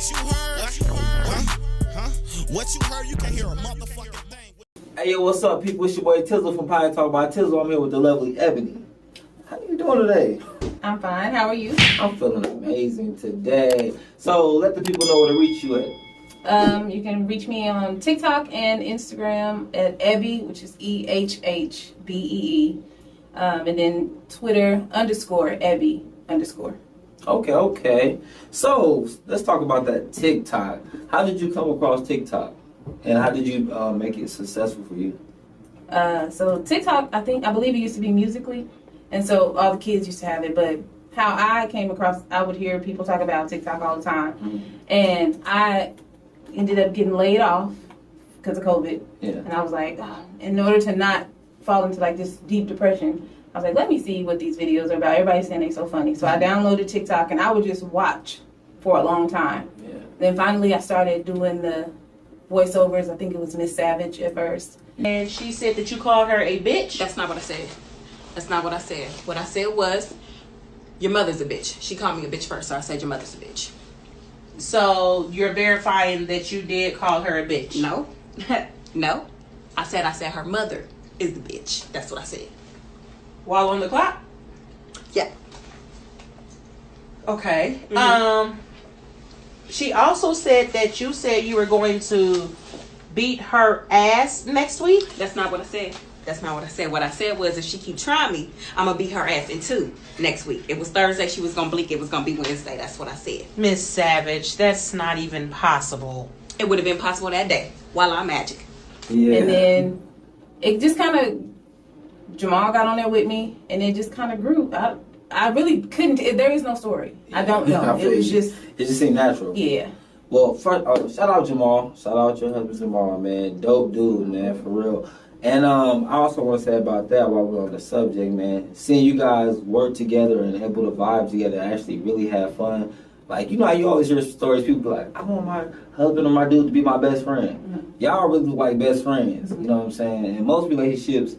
What you heard? Huh? What you heard? You can't hear a motherfucking thing. Hey, yo, what's up, people? It's your boy Tizzle from Pie Talk by Tizzle. I'm here with the lovely Ehhbee. How you doing today? I'm fine. How are you? I'm feeling amazing today. So, let the people know where to reach you at. You can reach me on TikTok and Instagram at Ehhbee, which is EHHBEE. And then Twitter _Ehhbee_. Okay. So, let's talk about that TikTok. How did you come across TikTok? And how did you make it successful for you? So TikTok, I believe it used to be Musically. And so all the kids used to have it. But how I came across, I would hear people talk about TikTok all the time. Mm-hmm. And I ended up getting laid off because of COVID. Yeah. And I was like, in order to not fall into like this deep depression, I was like, let me see what these videos are about. Everybody's saying they're so funny. So I downloaded TikTok and I would just watch for a long time. Yeah. Then finally I started doing the voiceovers. I think it was Miss Savage at first. And she said that you called her a bitch. That's not what I said. That's not what I said. What I said was, your mother's a bitch. She called me a bitch first, so I said your mother's a bitch. So you're verifying that you did call her a bitch? No. No. I said her mother is the bitch. That's what I said. While on the clock? Yeah. Okay. Mm-hmm. She also said that you said you were going to beat her ass next week. That's not what I said. That's not what I said. What I said was, if she keep trying me, I'm going to beat her ass in 2 next week. It was Thursday. She was going to blink. It was going to be Wednesday. That's what I said. Miss Savage, that's not even possible. It would have been possible that day while I'm magic. Yeah. And then it just kind of, Jamal got on there with me, and it just kind of grew. I really couldn't, there is no story. I don't know. It was just. It just seemed natural. Yeah. Well, first, shout out Jamal. Shout out your husband Jamal, man. Dope dude, man, for real. And I also want to say about that while we're on the subject, man. Seeing you guys work together and able to vibe together and actually really have fun. Like, you know how you always hear stories, people be like, I want my husband or my dude to be my best friend. Mm-hmm. Y'all really look like best friends, you know what I'm saying? In most relationships,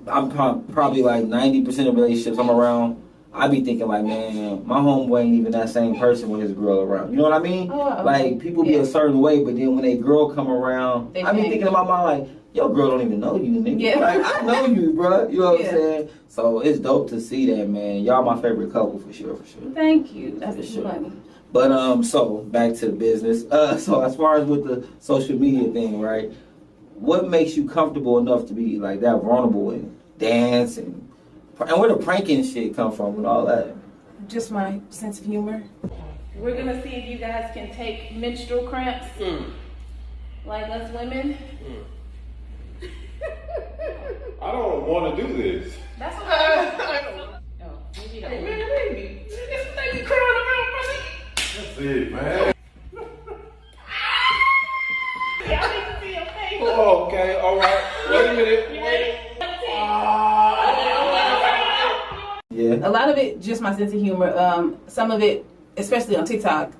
I'm probably like 90% of relationships I'm around, I be thinking like, man, my homeboy ain't even that same person with his girl around. You know what I mean? Oh, okay. Like, people be a certain way, but then when a girl come around, I be thinking in my mind like, your girl don't even know you, nigga. Yeah. Like, I know you, bro. You know what I'm saying? So it's dope to see that, man. Y'all my favorite couple for sure. Thank you. That's funny. But so back to the business. So as far as with the social media thing, right? What makes you comfortable enough to be like that vulnerable and dance and where the pranking shit come from and all that? Just my sense of humor. We're gonna see if you guys can take menstrual cramps like us women. I don't want to do this. That's okay. Hey, baby. This thing you crying about, brother. That's it, man. Y'all need to see your face. Oh, okay, all right. Wait a minute. You ready? Yeah. A lot of it, just my sense of humor. Some of it, especially on TikTok,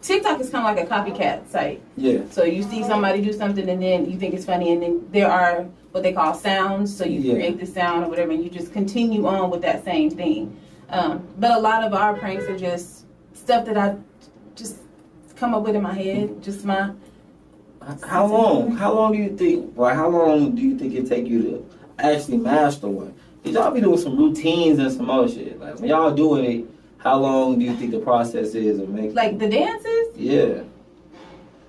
TikTok is kind of like a copycat site. Yeah. So you see somebody do something and then you think it's funny, and then there are what they call sounds. So you create the sound or whatever, and you just continue on with that same thing. But a lot of our pranks are just stuff that I just come up with in my head. Just my. How long? How long do you think? Like, how long do you think it take you to actually master one? Cause y'all be doing some routines and some other shit. Like when y'all doing it, how long do you think the process is of making? Like the dances? Yeah.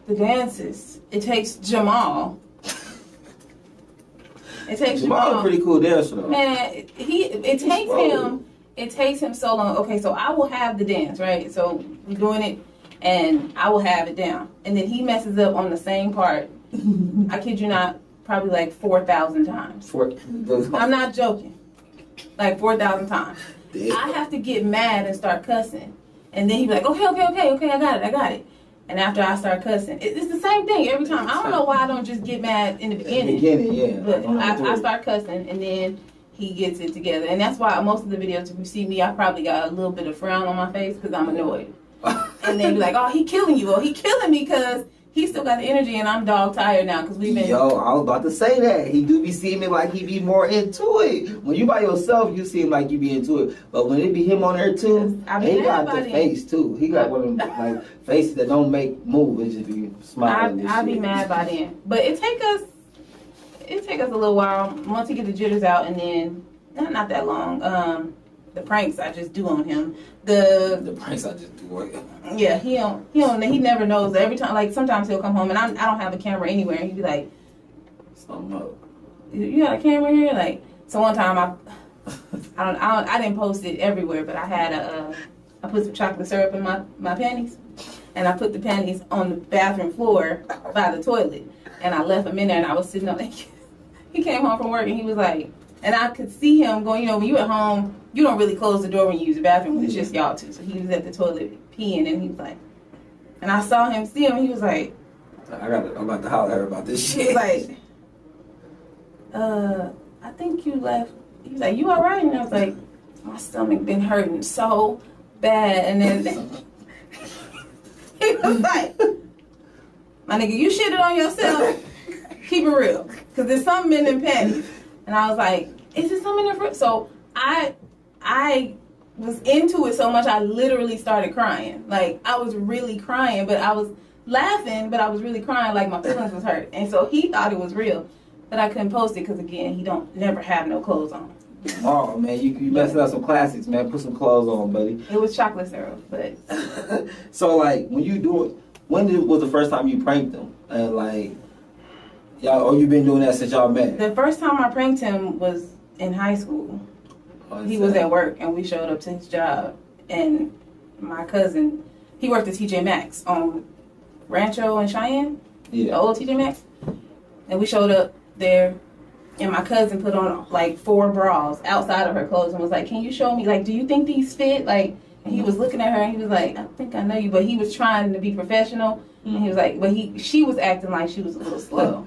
The dances. It takes Jamal. It takes Jamal. A pretty cool dancer though. Man, it takes him so long. Okay, so I will have the dance, right? So we're doing it and I will have it down. And then he messes up on the same part. I kid you not, probably like 4,000 times. I'm not joking. Like 4,000 times. Damn. I have to get mad and start cussing. And then he'd be like, okay, I got it. And after I start cussing, it's the same thing every time. I don't know why I don't just get mad in the beginning. Yeah. But I start cussing, and then he gets it together. And that's why most of the videos, if you see me, I probably got a little bit of frown on my face because I'm annoyed. And then be like, oh, he killing you. Or he killing me because he still got the energy, and I'm dog tired now because we've been. Yo, I was about to say that. He do be seeming like he be more into it. When you by yourself, you seem like you be into it. But when it be him on there too, I be he mad got about the it. face too. He got one of them like faces that don't make move. It just be smiling. I be mad by then, but it take us a little while once he get the jitters out, and then not that long. The pranks I just do on him. The pranks I just do on him. Yeah, he never knows. Every time, like sometimes he'll come home and I don't have a camera anywhere, and he'd be like, Something up. "You got a camera here?" Like, so one time I didn't post it everywhere, but I had I put some chocolate syrup in my panties, and I put the panties on the bathroom floor by the toilet, and I left them in there, and I was sitting up. He came home from work, and he was like, and I could see him going. You know, when you at home, you don't really close the door when you use the bathroom when it's just y'all two. So he was at the toilet peeing, and he was like, and I saw him see him, and he was like, I'm about to holler at her about this he shit. was like, I think you left. He was like, "You all right?" And I was like, "My stomach been hurting so bad." And then he was like, "My nigga, you shitted on yourself. Keep it real, cause there's something in them panties." And I was like, "Is it something in the?" So I was into it so much, I literally started crying. Like, I was really crying, but I was laughing, but I was really crying, like my feelings was hurt. And so he thought it was real, but I couldn't post it because, again, he don't never have no clothes on. Oh man, you messing up some classics, man. Put some clothes on, buddy. It was chocolate syrup, but So like, when you do it, was the first time you pranked him? And like, y'all, or you been doing that since y'all met? the first time I pranked him was in high school. Oh, He was at work, and we showed up to his job, and my cousin, he worked at TJ Maxx on Rancho and Cheyenne, the Yeah. old TJ Maxx, and we showed up there, and my cousin put on like 4 bras outside of her clothes and was like, "Can you show me, like, do you think these fit?" Like, and he was looking at her, and he was like, "I think I know you," but he was trying to be professional, and he was like, but she was acting like she was a little slow.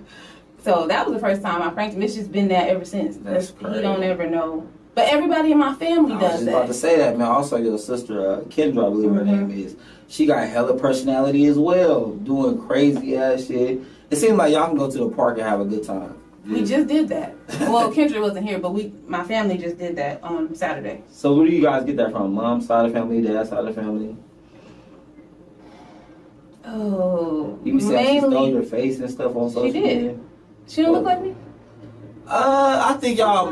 So that was the first time I pranked him. It's just been that ever since. That's crazy. He don't ever know. But everybody in my family I was does just about to that. say that, man. Also, your sister, Kendra, I believe her name is. She got hella personality as well, doing crazy ass shit. It seems like y'all can go to the park and have a good time. We just did that. Well, Kendra wasn't here, but my family just did that on Saturday. So where do you guys get that from? Mom's side of the family, dad's side of the family? Oh, You be saying she stole mainly. your face and stuff on social She did. media? She don't look like me. I think y'all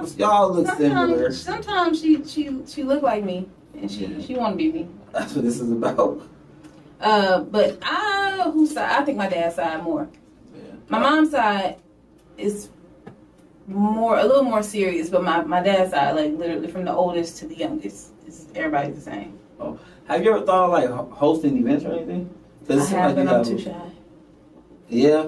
look similar. Sometimes she look like me, and she want to be me. That's what this is about. But whose side? I think my dad's side more. Yeah. My mom's side is a little more serious, but my dad's side, like literally from the oldest to the youngest, everybody's the same. Oh. Have you ever thought of like hosting events or anything? I have, but I'm too shy. Yeah.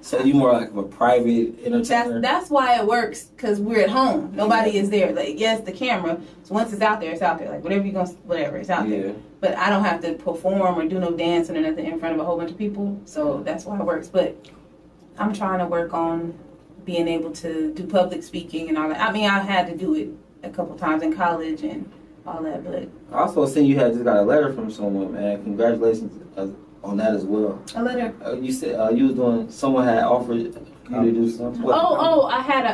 So you more like a private entertainer. That's why it works, because we're at home. Nobody is there. Like, yes, the camera. So once it's out there, it's out there. Like, whatever, it's out there. But I don't have to perform or do no dancing or nothing in front of a whole bunch of people. So that's why it works. But I'm trying to work on being able to do public speaking and all that. I mean, I had to do it a couple times in college and all that. But I also seen you had just got a letter from someone, man. Congratulations on that as well. a letter. You said you was doing. Someone had offered you to do something. I had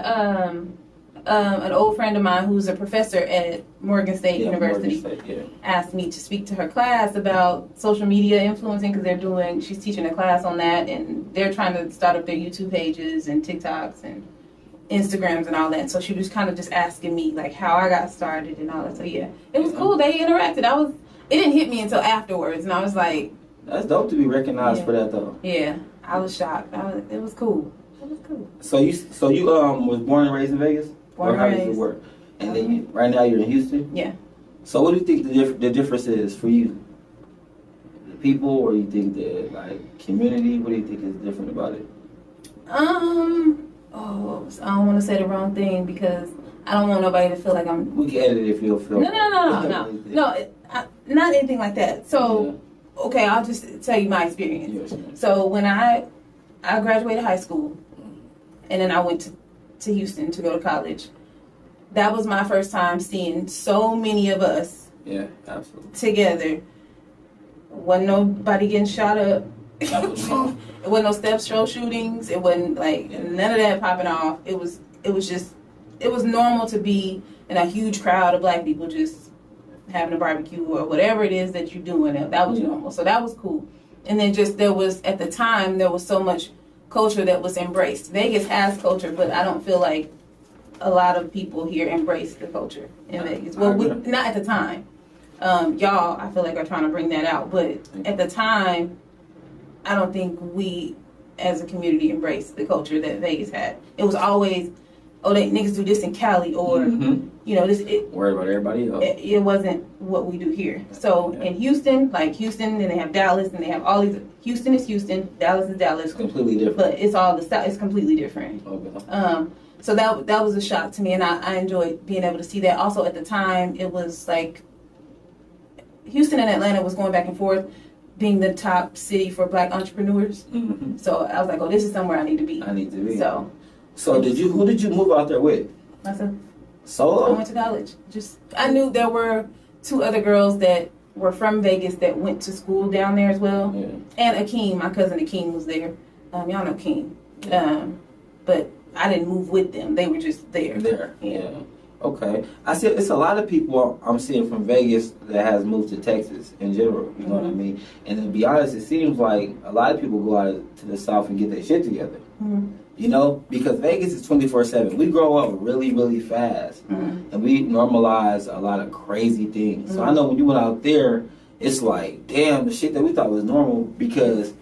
an old friend of mine who's a professor at Morgan State University. Morgan State, yeah. Asked me to speak to her class about social media influencing, because she's teaching a class on that, and they're trying to start up their YouTube pages and TikToks and Instagrams and all that. So she was kind of just asking me like how I got started and all that. So yeah, it was cool. They interacted. It didn't hit me until afterwards, and I was like, That's dope to be recognized for that though. yeah, I was shocked. It was cool. It was cool. So you was born and raised in Vegas? Born or how and does it raised. work? And then right now you're in Houston? Yeah. So what do you think the difference is for you? The people, or you think the like community? What do you think is different about it? I don't want to say the wrong thing because I don't want nobody to feel like I'm. We can edit it if you'll feel. No, not anything like that. So, okay, I'll just tell you my experience. Yes. So when I graduated high school, and then I went to Houston to go to college. That was my first time seeing so many of us Yeah, absolutely. together. Wasn't nobody getting shot up. it wasn't no step show shootings. It wasn't like none of that popping off. It was normal to be in a huge crowd of black people just having a barbecue or whatever it is that you're doing. That was normal. So that was cool. And then just at the time, there was so much culture that was embraced. Vegas has culture, but I don't feel like a lot of people here embrace the culture in Vegas. Well, not at the time. Y'all, I feel like, are trying to bring that out. But at the time, I don't think we, as a community, embraced the culture that Vegas had. It was always, oh, they niggas do this in Cali, or, you know, this. Worried about everybody else. It wasn't what we do here. So in Houston, then they have Dallas, and they have all these. Houston is Houston, Dallas is Dallas. It's completely different. But it's all the South. It's completely different. Okay. So that was a shock to me, and I enjoyed being able to see that. Also, at the time, it was like Houston and Atlanta was going back and forth, being the top city for black entrepreneurs. So I was like, oh, this is somewhere I need to be. So who did you move out there with? myself. Solo? I went to college. I knew there were 2 other girls that were from Vegas that went to school down there as well. Yeah. And Akeem, my cousin Akeem was there. Y'all know Akeem. But I didn't move with them. They were just there. Yeah. Okay. I see it's a lot of people I'm seeing from Vegas that has moved to Texas in general. You know what I mean? And to be honest, it seems like a lot of people go out to the South and get their shit together. You know, because Vegas is 24/7. We grow up really, really fast, and we normalize a lot of crazy things. So I know when you went out there, it's like, damn, the shit that we thought was normal. Because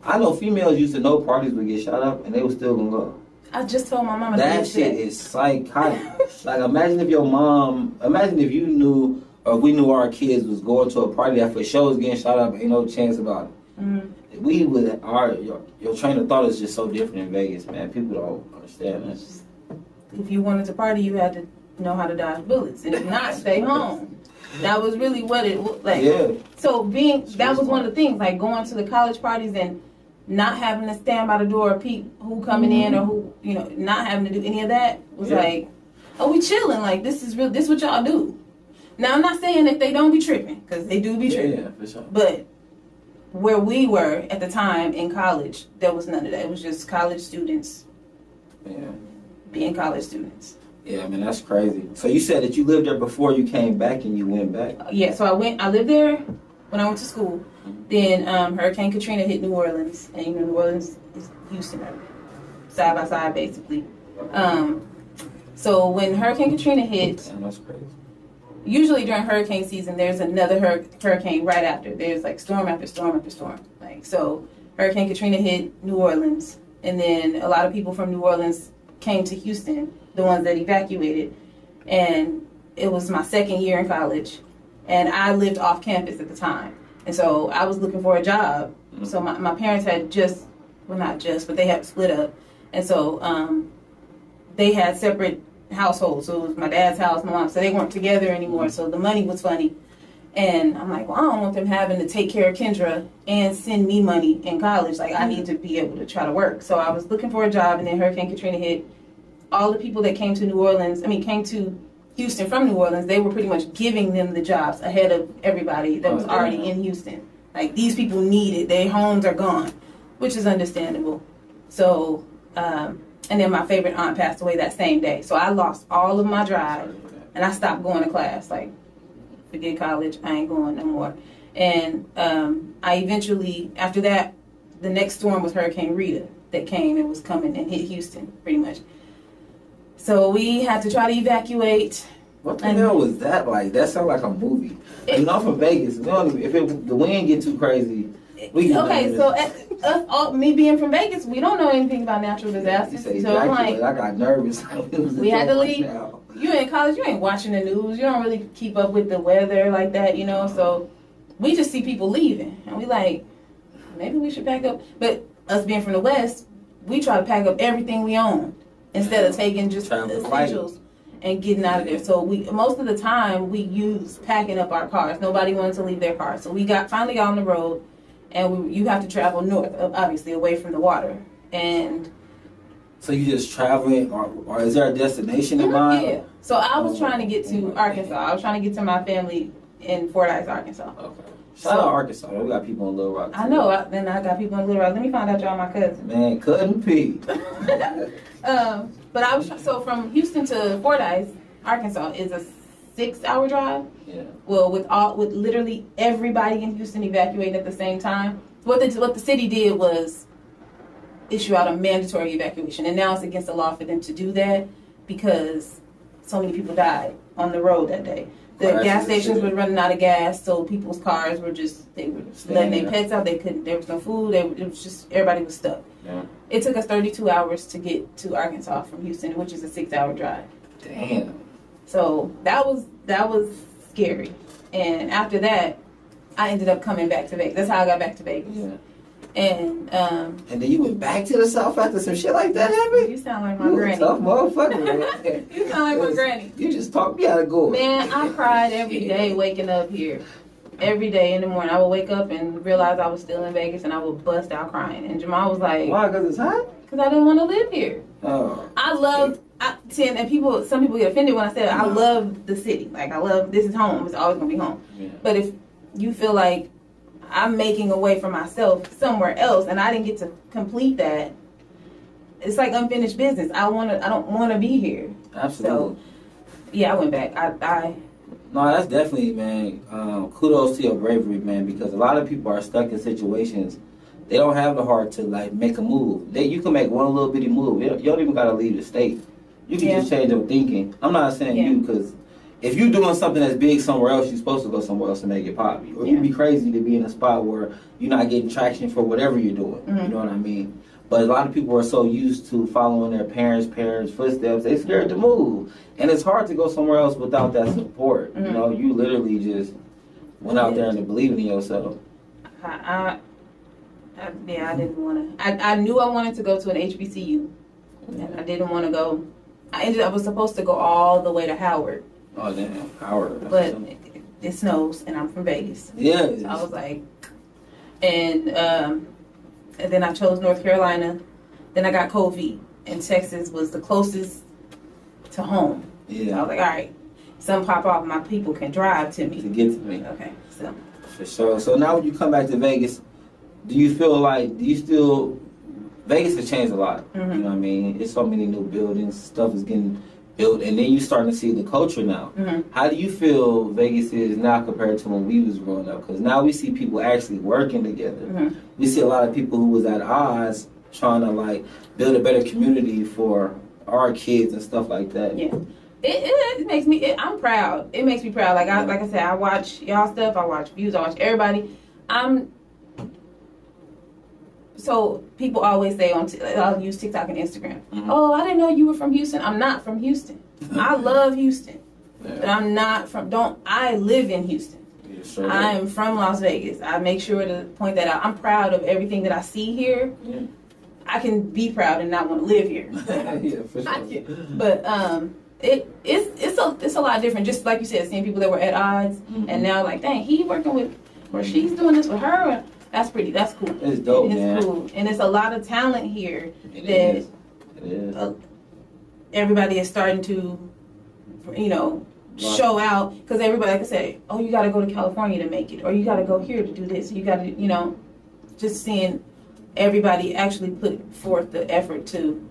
I know females used to know parties would get shot up, and they was still gonna go. I just told my mama that shit is psychotic. Like, imagine if you knew, or if we knew our kids was going to a party that for sure was getting shot up, ain't no chance about it. We would, your train of thought is just so different in Vegas, man. People don't understand that. If you wanted to party, you had to know how to dodge bullets and not stay home. That was really what it was like. Yeah. So that was one of the things, like going to the college parties and not having to stand by the door or peep who coming in or who, you know, not having to do any of that was like, oh, we chilling. Like, this is real. This what y'all do. Now, I'm not saying that they don't be tripping, because they do be tripping. Yeah, for sure. But where we were at the time in college, there was none of that. It was just college students being college students. Yeah, man, that's crazy. So you said that you lived there before you came back and you went back? Yeah, so I lived there when I went to school. Then Hurricane Katrina hit New Orleans, and you know New Orleans is Houston, side by side basically. So when Hurricane Katrina hit, damn, that's crazy. Usually during hurricane season, there's another hurricane right after. There's like storm after storm after storm. Like, so Hurricane Katrina hit New Orleans, and then a lot of people from New Orleans came to Houston, the ones that evacuated, and it was my second year in college, and I lived off campus at the time. And so I was looking for a job. So my parents had but they had split up. And so they had separate households. So it was my dad's house, my mom's. So they weren't together anymore. So the money was funny. And I'm like, well, I don't want them having to take care of Kendra and send me money in college. Like, I need to be able to try to work. So I was looking for a job, and then Hurricane Katrina hit. All the people that came to Houston from New Orleans, they were pretty much giving them the jobs ahead of everybody that was already in Houston. Like, these people need it. Their homes are gone, which is understandable. So, and then my favorite aunt passed away that same day. So I lost all of my drive, and I stopped going to class. Like, forget college, I ain't going no more. And I eventually, after that, the next storm was Hurricane Rita that came and was coming and hit Houston, pretty much. So we had to try to evacuate. What the hell was that like? That sounds like a movie. You know, I'm from Vegas. If the wind get too crazy, we can. Okay, so me being from Vegas, we don't know anything about natural disasters. So I'm like, I got nervous. We had to leave. You're in college, you ain't watching the news. You don't really keep up with the weather like that, you know. So we just see people leaving, and we like, maybe we should pack up. But us being from the West, we try to pack up everything we own instead of taking just the essentials and getting out of there. So most of the time we use packing up our cars. Nobody wanted to leave their cars, so we finally got on the road, and you have to travel north, obviously away from the water. And so you just traveling, or is there a destination in mind? Yeah. So I was trying to get to Arkansas. I was trying to get to my family in Fordyce, Arkansas. Okay. Shout out Arkansas. We got people in Little Rock. Too. I know. Then I got people in Little Rock. Let me find out y'all my cousins. Man, couldn't be. But I was so from Houston to Fordyce, Arkansas is a 6-hour drive. Yeah. Well, with literally everybody in Houston evacuating at the same time. What the city did was issue out a mandatory evacuation, and now it's against the law for them to do that because so many people died on the road that day. The gas stations were running out of gas, so people's cars were they were letting their pets out. They couldn't. There was no food. It was just everybody was stuck. Yeah. It took us 32 hours to get to Arkansas from Houston, which is a 6-hour drive. Damn. So that was scary. And after that, I ended up coming back to Vegas. That's how I got back to Vegas. Yeah. And then you went back to the South after some shit like that happened? You sound like my You granny. a tough motherfucker, man. You sound like my granny. You just talked me out of go. Man, I cried every day waking up here. Every day in the morning. I would wake up and realize I was still in Vegas and I would bust out crying. And Jamal was like, why? Because it's hot? Because I didn't want to live here. Oh. And some people get offended when I say I love the city. Like, this is home. It's always going to be home. Yeah. But if you feel like I'm making a way for myself somewhere else and I didn't get to complete that, it's like unfinished business. I don't want to be here. Absolutely. So, yeah, I went back. No, that's definitely, man, kudos to your bravery, man, because a lot of people are stuck in situations. They don't have the heart to, like, make a move. You can make one little bitty move. You don't even got to leave the state. You can just change your thinking. I'm not saying you, because if you're doing something that's big somewhere else, you're supposed to go somewhere else and make it pop. Or you'd be crazy to be in a spot where you're not getting traction for whatever you're doing. Mm-hmm. You know what I mean? But a lot of people are so used to following their parents' footsteps, they're scared to move. And it's hard to go somewhere else without that support. Mm-hmm. You know, you literally just went out there and believed in yourself. I didn't want to. I knew I wanted to go to an HBCU. And I didn't want to go. I was supposed to go all the way to Howard. Oh, damn. Howard. But it snows, and I'm from Vegas. Yeah. So I was like, and then I chose North Carolina. Then I got COVID, and Texas was the closest to home. Yeah. So I was like, all right, something pop off, my people can drive to me. To get to me. Okay, so. For sure. So now when you come back to Vegas, do you still, Vegas has changed a lot. Mm-hmm. You know what I mean? It's so many new buildings, stuff is getting built, and then you starting to see the culture now. Mm-hmm. How do you feel Vegas is now compared to when we was growing up? Because now we see people actually working together. Mm-hmm. We see a lot of people who was at odds trying to, like, build a better community for our kids and stuff like that. Yeah. It makes me, I'm proud. It makes me proud. Like I said, I watch y'all stuff, I watch Views, I watch everybody. So people always say I'll use TikTok and Instagram. Mm-hmm. Oh, I didn't know you were from Houston. I'm not from Houston. I love Houston, but I'm not I live in Houston. Yeah, sure. I am from Las Vegas. I make sure to point that out. I'm proud of everything that I see here. Yeah. I can be proud and not want to live here. Yeah, for sure. But it's a lot different. Just like you said, seeing people that were at odds, mm-hmm. and now like, dang, he working with, or she's doing this with her. That's cool. It's dope, man. It's cool. And it's a lot of talent here that everybody is starting to, show out. Because everybody, like I said, oh, you got to go to California to make it. Or you got to go here to do this. You got to, just seeing everybody actually put forth the effort to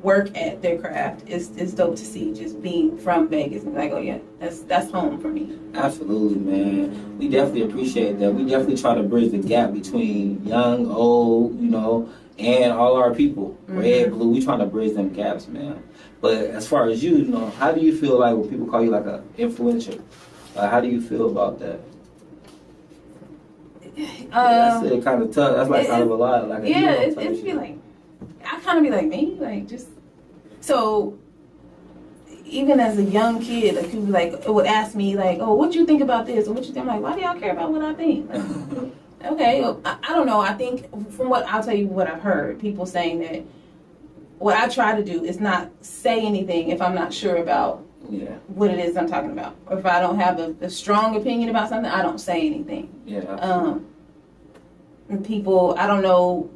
work at their craft is dope to see. Just being from Vegas and like, oh yeah, that's home for me. Absolutely, man. We definitely appreciate that. We definitely try to bridge the gap between young, old, and all our people. Mm-hmm. Red, blue. We trying to bridge them gaps, man. But as far as you, how do you feel like when people call you like an influencer? How do you feel about that? That's kind of tough. That's like kind of a lot. Like it's be like, I kind of be like me, like just so. Even as a young kid, like people would ask me like, "Oh, what you think about this?" Or what you think? I'm like, "Why do y'all care about what I think?" Like, okay, I don't know. I think from what I'll tell you what I've heard, people saying that what I try to do is not say anything if I'm not sure about what it is I'm talking about, or if I don't have a strong opinion about something, I don't say anything. Yeah. And people, I don't know.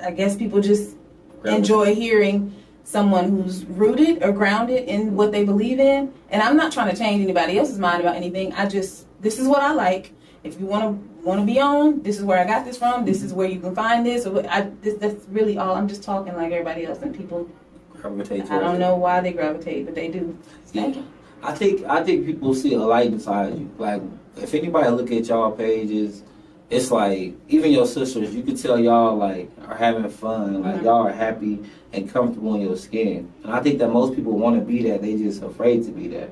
I guess people just enjoy hearing someone who's rooted or grounded in what they believe in. And I'm not trying to change anybody else's mind about anything. This is what I like. If you want to be on, this is where I got this from. This is where you can find this. That's really all. I'm just talking like everybody else, and people gravitate. I don't know why they gravitate, but they do. Thank you. I think people see a light inside you. Like if anybody look at y'all pages, it's like even your sisters, you can tell y'all like are having fun, like y'all are happy and comfortable in your skin. And I think that most people want to be that, they just afraid to be that.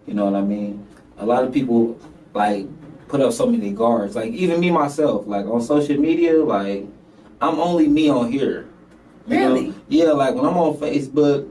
You know what I mean? A lot of people like put up so many guards. Like even me myself, like on social media, like I'm only me on here. You really? know? Yeah, like when I'm on Facebook,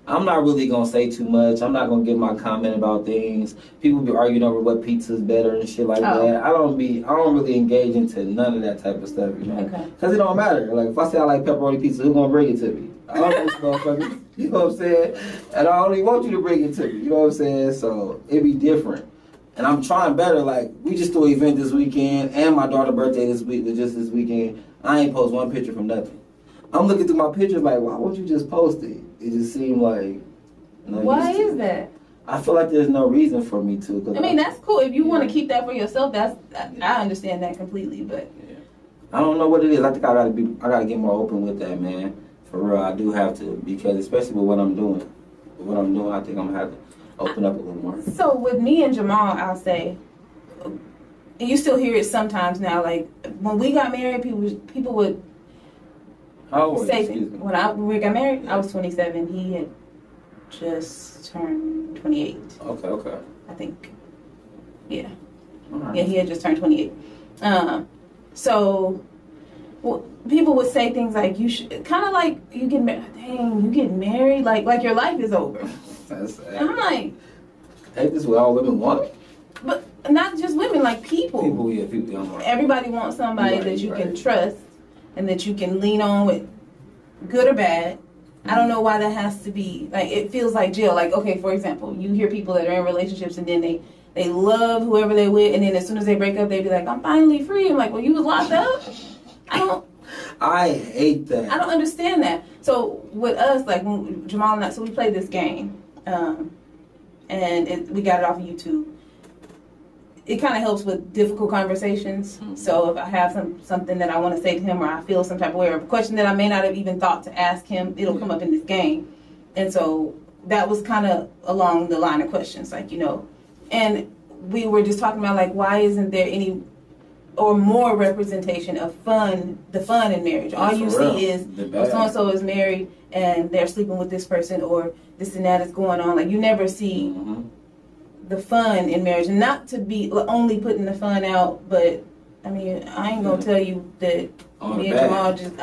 I'm not really gonna say too much. I'm not gonna give my comment about things. People be arguing over what pizza's better and shit like that. I don't really engage into none of that type of stuff, you know. Okay. Cause it don't matter. Like if I say I like pepperoni pizza, who's gonna bring it to me? I don't know, motherfuckers. You know what I'm saying? And I only want you to bring it to me. You know what I'm saying? So it be different. And I'm trying better. Like we just threw an event this weekend, and my daughter's birthday this week was just this weekend. I ain't post one picture from nothing. I'm looking through my pictures like, why won't you just post it? It just seemed like why is that? I feel like there's no reason for me to. I mean, that's cool. If you want to keep that for yourself, I understand that completely. But yeah. I don't know what it is. I think I gotta get more open with that, man. For real, I do have to, because especially with what I'm doing. I think I'm gonna have to open up a little more. So with me and Jamal, I'll say, and you still hear it sometimes now. Like when we got married, people would say when we got married, I was 27. He had just turned 28. Okay. I think. Yeah. Right. Yeah, he had just turned 28. So people would say things like, "You should," kind of like, "You get married. Dang, you get married, like your life is over." That's sad. And I'm like, "Hey, this is what all women want." But not just women, like people. People. Everybody wants somebody that you can trust and that you can lean on with, good or bad. I don't know why that has to be, like, it feels like jail. Like, okay, for example, you hear people that are in relationships and then they love whoever they're with, and then as soon as they break up, they be like, "I'm finally free." I'm like, well, you was locked up? I hate that. I don't understand that. So with us, like when Jamal and I, so we played this game, and we got it off of YouTube. It kind of helps with difficult conversations. Mm-hmm. So if I have something that I want to say to him, or I feel some type of way, or a question that I may not have even thought to ask him, it'll come up in this game. And so that was kind of along the line of questions, like, you know. And we were just talking about, like, why isn't there any or more representation of the fun in marriage? All you see is, oh, so-and-so is married and they're sleeping with this person, or this and that is going on. Like, you never see the fun in marriage. And not to be only putting the fun out, but, I mean, I ain't going to tell you that me and Jamal just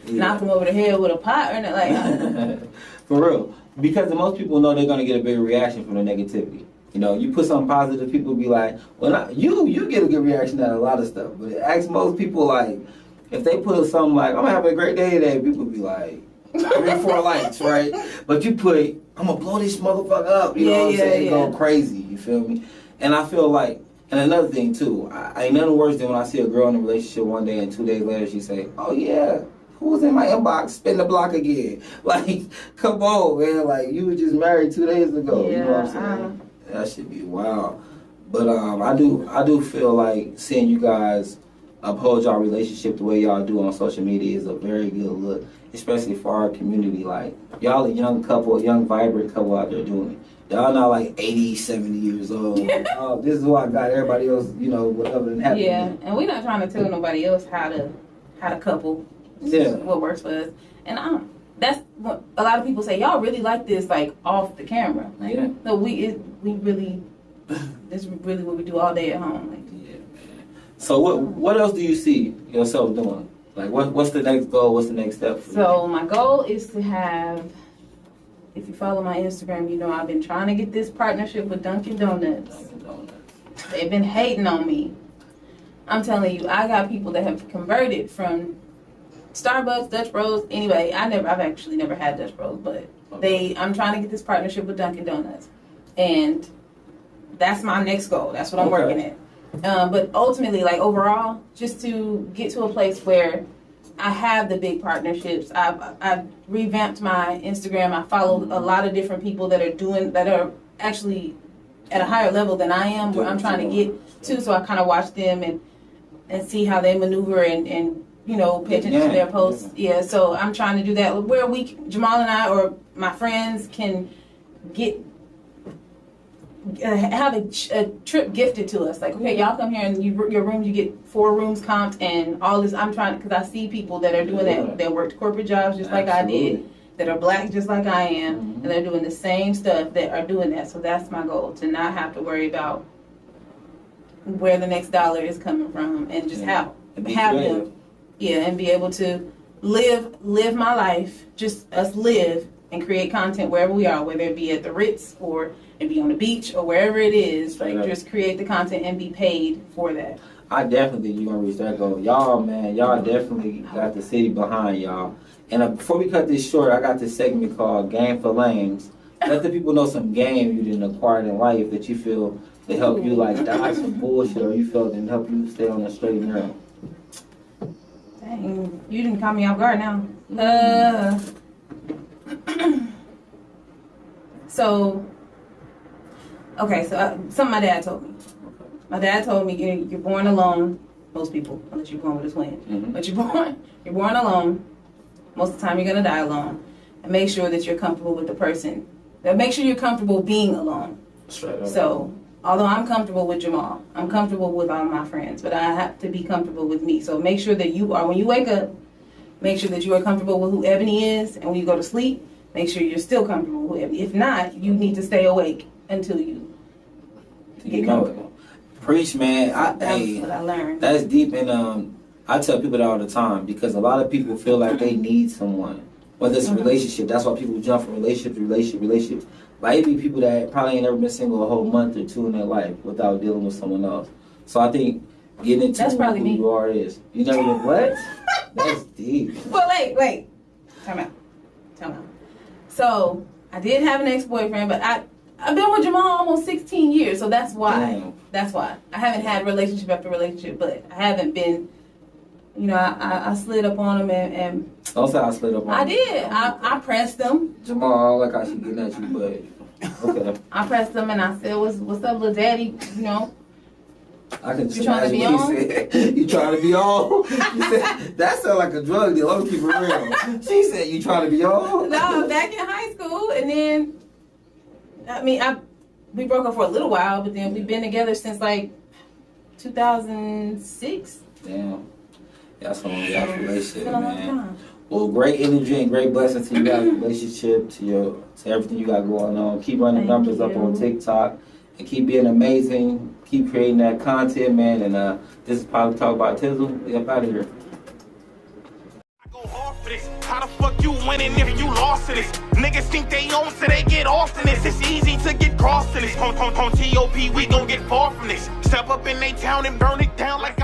knock him over the head with a pot or nothing. Like, for real. Because most people know they're going to get a bigger reaction from the negativity. You know, you put something positive, people be like, well, you get a good reaction out of a lot of stuff. But ask most people, like, if they put something like, I'm having a great day today, people be like, I mean, 4 likes, right? But you put, I'm going to blow this motherfucker up, you know what I'm saying? Go crazy, you feel me? And I feel like, and another thing, too, I ain't nothing worse than when I see a girl in a relationship one day and 2 days later she say, oh, yeah, who was in my inbox? Spin the block again. Like, come on, man. Like, you were just married 2 days ago, you know what I'm saying? That should be wild. But I do feel like seeing you guys uphold y'all relationship the way y'all do on social media is a very good look, especially for our community. Like, y'all a young couple, a young vibrant couple out there doing it. Y'all not like 80, 70 years old. Oh, this is what I got. Everybody else, you know, whatever than happen. Yeah, and we're not trying to tell nobody else how to couple. Yeah. What works for us. And that's what a lot of people say. Y'all really like this, like, off the camera. Like, no, we really, this is really what we do all day at home. Like, yeah, man. So what else do you see yourself doing? Like, what's the next goal? What's the next step for you? So my goal is to have, if you follow my Instagram, you know I've been trying to get this partnership with Dunkin' Donuts. They've been hating on me. I'm telling you, I got people that have converted from Starbucks, Dutch Bros. Anyway, I've actually never had Dutch Bros, but I'm trying to get this partnership with Dunkin' Donuts, and that's my next goal. That's what I'm working at. But ultimately, like, overall, just to get to a place where I have the big partnerships. I've revamped my Instagram. I follow a lot of different people that are actually at a higher level than I am, where I'm trying to get to. So I kind of watch them and see how they maneuver and you know, pay attention to their posts. Yeah, so I'm trying to do that where Jamal and I or my friends can have a trip gifted to us. Like, okay, y'all come here and your rooms, you get 4 rooms comped and all this. I'm trying, because I see people that are doing that. They worked corporate jobs just like I did, that are black just like I am, and they're doing the same stuff that are doing that. So that's my goal, to not have to worry about where the next dollar is coming from, and just have them, and be able to live my life, just us live and create content wherever we are, whether it be at the Ritz or it be on the beach or wherever it is. Like, just create the content and be paid for that. I definitely think you're gonna reach that goal. Y'all, man, y'all definitely got the city behind y'all. And before we cut this short, I got this segment called Game for Lames. Let the people know some game you didn't acquire in life that you feel to help you like dodge some bullshit, or you felt and help you stay on the straight and narrow. Dang, you didn't caught me off guard now. So something my dad told me. My dad told me you're born alone. Most people, unless you're born with a twin, but you're born alone. Most of the time, you're gonna die alone. And make sure that you're comfortable with the person. Make sure you're comfortable being alone. Straight up. So, although I'm comfortable with Jamal, I'm comfortable with all my friends, but I have to be comfortable with me. So make sure that you are, when you wake up, make sure that you are comfortable with who Ebony is, and when you go to sleep, make sure you're still comfortable with Ebony. If not, you need to stay awake until you get comfortable. Preach, man. That's what I learned. That's deep, and I tell people that all the time, because a lot of people feel like they need someone, whether it's a relationship. That's why people jump from relationship to relationship. Like, it be people that probably ain't never been single a whole month or 2 in their life without dealing with someone else. So I think getting into who you are is. You never been what? That's deep. Well, wait. Time out. So I did have an ex-boyfriend, but I've been with Jamal almost 16 years, so that's why. Damn. That's why. I haven't had relationship after relationship, but I haven't been, you know, I slid up on him and Don't say I slid up on him. I did. I pressed him. Jamal, I don't like how she getting at you, but okay. I pressed him and I said, what's up, little daddy? You know. I can just You trying to be imagine what he said. You trying to be on? You said, that sound like a drug deal. Let me keep it real. She said, you trying to be on? No, back in high school, and then, I mean, we broke up for a little while, but then we've been together since like 2006. Damn. That's a long relationship, It's been a long man. time. Well, great energy and great blessings to you guys' relationship, to everything you got going on. Keep running numbers up on TikTok and keep being amazing. Keep creating that content, man. And this is Probably Talk about Tizzle. We up out of here. I go hard for this. How the fuck you winning if you lost to this? Niggas think they own, so they get off in this. It's easy to get crossed in this. On TOP, we gon' get far from this. Step up in they town and burn it down like